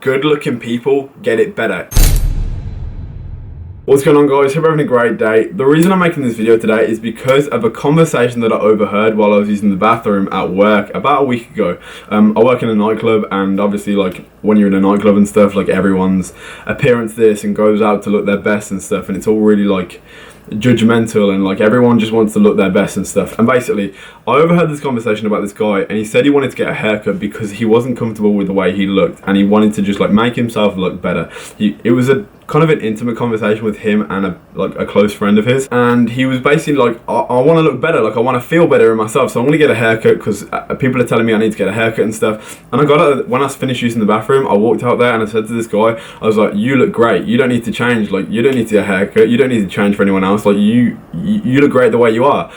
Good looking people get it better. What's going on, guys? Hope you're having a great day. The reason I'm making this video today is because of a conversation that I overheard while I was using the bathroom at work about a week ago. I work in a nightclub, and obviously, like, when you're in a nightclub and stuff, like, everyone's appearance this and goes out to look their best and stuff, and it's all really like judgmental, and like everyone just wants to look their best and stuff. And basically, I overheard this conversation about this guy, and he said he wanted to get a haircut because he wasn't comfortable with the way he looked, and he wanted to just like make himself look better. It was a kind of an intimate conversation with him and a close friend of his, and he was basically like, I want to look better, like I want to feel better in myself, so I'm going to get a haircut because people are telling me I need to get a haircut and stuff. And I got it when I finished using the bathroom. I walked out there and I said to this guy, I was like, you look great, you don't need to change, like you don't need to get a haircut, you don't need to change for anyone else, like you look great the way you are.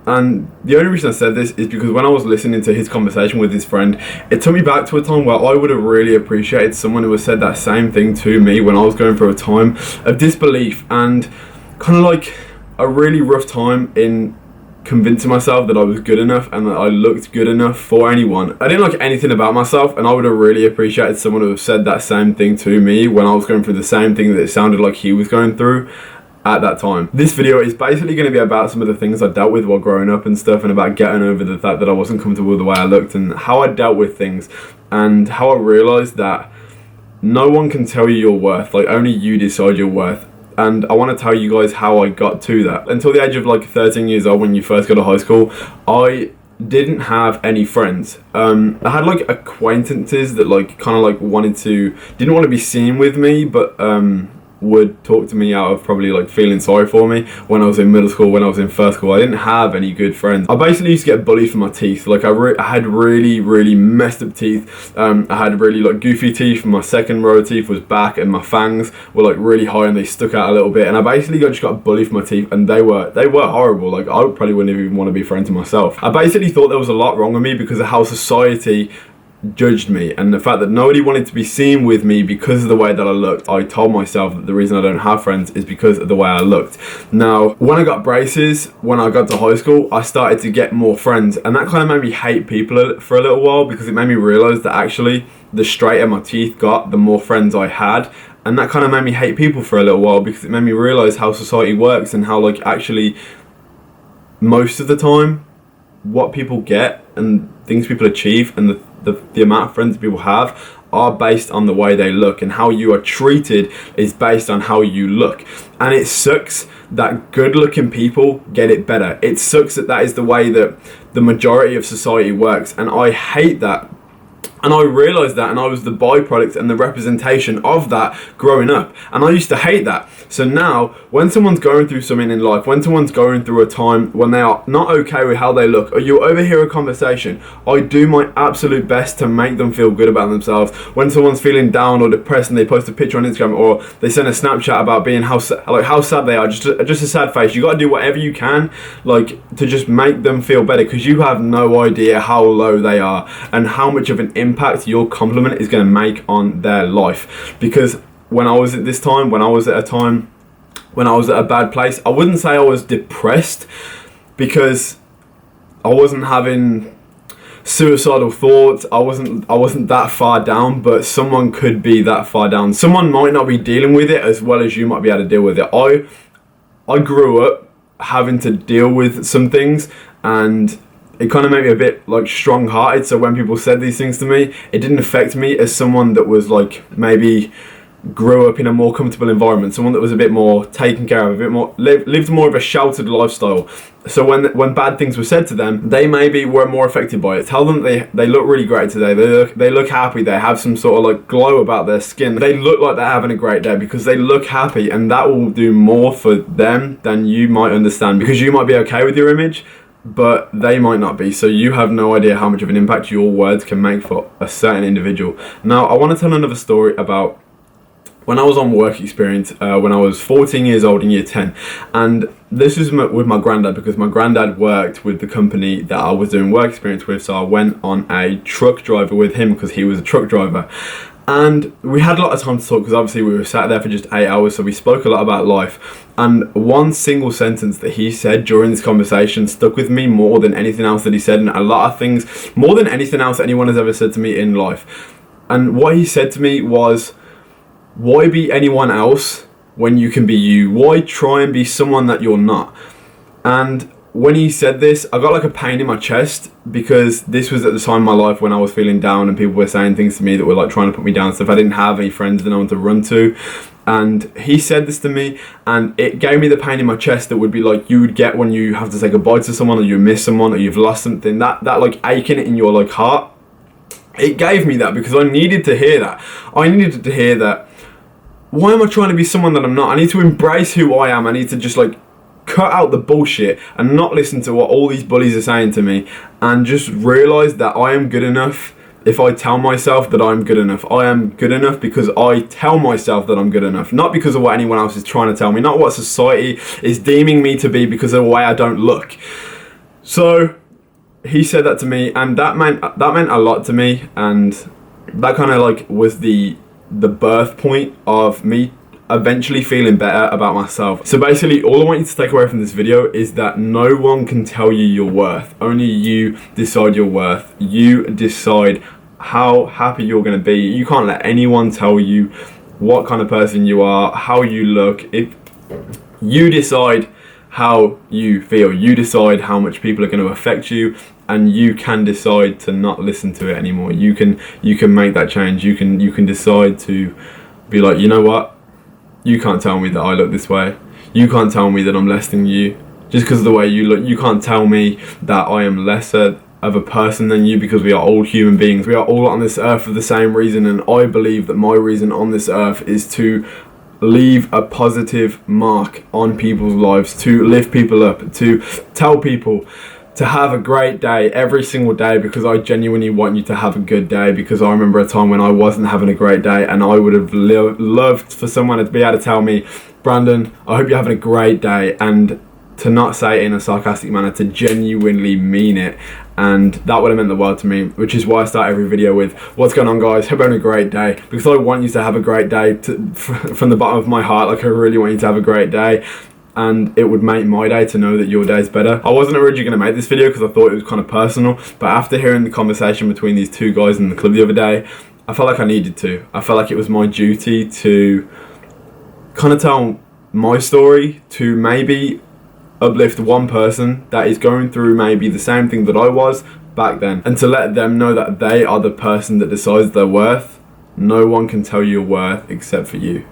And the only reason I said this is because when I was listening to his conversation with his friend, it took me back to a time where I would have really appreciated someone who had said that same thing to me when I was going through a time of disbelief and kind of like a really rough time in convincing myself that I was good enough and that I looked good enough for anyone. I didn't like anything about myself, and I would have really appreciated someone who had said that same thing to me when I was going through the same thing that it sounded like he was going through at that time. This video is basically going to be about some of the things I dealt with while growing up and stuff, and about getting over the fact that I wasn't comfortable with the way I looked and how I dealt with things, and how I realised that no one can tell you your worth, like only you decide your worth. And I want to tell you guys how I got to that. Until the age of like 13 years old, when you first go to high school, I didn't have any friends. I had like acquaintances that like kind of like didn't want to be seen with me, but would talk to me out of probably like feeling sorry for me when I was in middle school, when I was in first school. I didn't have any good friends. I basically used to get bullied for my teeth. Like I had really messed up teeth. I had really like goofy teeth. My second row of teeth was back, and my fangs were like really high and they stuck out a little bit, and I basically just got bullied for my teeth, and they were horrible. Like I probably wouldn't even want to be friends with myself. I basically thought there was a lot wrong with me because of how society judged me and the fact that nobody wanted to be seen with me because of the way that I looked. I told myself that the reason I don't have friends is because of the way I looked. Now, when I got braces, when I got to high school, I started to get more friends, and that kind of made me hate people for a little while, because it made me realise that actually the straighter my teeth got, the more friends I had. And that kind of made me hate people for a little while, because it made me realise how society works and how like actually most of the time what people get and things people achieve and the amount of friends people have are based on the way they look, and how you are treated is based on how you look. And it sucks that good looking people get it better. It sucks that is the way that the majority of society works, and I hate that. And I realised that, and I was the byproduct and the representation of that growing up. And I used to hate that. So now, when someone's going through something in life, when someone's going through a time when they are not okay with how they look, or you overhear a conversation, I do my absolute best to make them feel good about themselves. When someone's feeling down or depressed and they post a picture on Instagram, or they send a Snapchat about being how sad they are, just a sad face, you got to do whatever you can, like, to just make them feel better, because you have no idea how low they are and how much of an impact your compliment is going to make on their life. Because when I was at a bad place, I wouldn't say I was depressed, because I wasn't having suicidal thoughts. I wasn't that far down, but someone could be that far down. Someone might not be dealing with it as well as you might be able to deal with it. I grew up having to deal with some things, and it kind of made me a bit like strong-hearted. So when people said these things to me, it didn't affect me as someone that was like maybe grew up in a more comfortable environment, someone that was a bit more taken care of, a bit more lived more of a sheltered lifestyle. So when bad things were said to them, they maybe were more affected by it. Tell them they look really great today, they look happy, they have some sort of like glow about their skin, they look like they're having a great day because they look happy, and that will do more for them than you might understand, because you might be okay with your image, but they might not be. So you have no idea how much of an impact your words can make for a certain individual. Now, I want to tell another story about when I was on work experience, when I was 14 years old in year 10. And this is with my granddad, because my granddad worked with the company that I was doing work experience with. So I went on a truck driver with him because he was a truck driver. And we had a lot of time to talk, because obviously we were sat there for just 8 hours, so we spoke a lot about life. And one single sentence that he said during this conversation stuck with me more than anything else that he said, and a lot of things, more than anything else anyone has ever said to me in life. And what he said to me was, why be anyone else when you can be you? Why try and be someone that you're not? And when he said this, I got like a pain in my chest, because this was at the time in my life when I was feeling down and people were saying things to me that were like trying to put me down, stuff. I didn't have any friends that I wanted to run to. And he said this to me, and it gave me the pain in my chest that would be like you would get when you have to say goodbye to someone, or you miss someone, or you've lost something, that like aching in your like heart. It gave me that because I needed to hear that. I needed to hear that. Why am I trying to be someone that I'm not? I need to embrace who I am. I need to just like cut out the bullshit and not listen to what all these bullies are saying to me, and just realize that I am good enough. If I tell myself that I'm good enough, I am good enough because I tell myself that I'm good enough, not because of what anyone else is trying to tell me, not what society is deeming me to be because of the way I don't look. So he said that to me, and that meant a lot to me, and that kind of like was the birth point of me eventually feeling better about myself. So basically, all I want you to take away from this video is that no one can tell you your worth. Only you decide your worth. You decide how happy you're going to be. You can't let anyone tell you what kind of person you are, how you look. If you decide how you feel, you decide how much people are going to affect you, and you can decide to not listen to it anymore. You can make that change. You can decide to be like, you know what? You can't tell me that I look this way. You can't tell me that I'm less than you just because of the way you look. You can't tell me that I am lesser of a person than you, because we are all human beings. We are all on this earth for the same reason, and I believe that my reason on this earth is to leave a positive mark on people's lives, to lift people up, to tell people to have a great day every single day, because I genuinely want you to have a good day. Because I remember a time when I wasn't having a great day, and I would have loved for someone to be able to tell me, Brandon, I hope you're having a great day, and to not say it in a sarcastic manner, to genuinely mean it. And that would have meant the world to me, which is why I start every video with, what's going on, guys? Hope you're having a great day, because I want you to have a great day from the bottom of my heart. Like, I really want you to have a great day, and it would make my day to know that your day's better. I wasn't originally going to make this video because I thought it was kind of personal, but after hearing the conversation between these two guys in the club the other day, I felt like I needed to. I felt like it was my duty to kind of tell my story, to maybe uplift one person that is going through maybe the same thing that I was back then, and to let them know that they are the person that decides their worth. No one can tell you your worth except for you.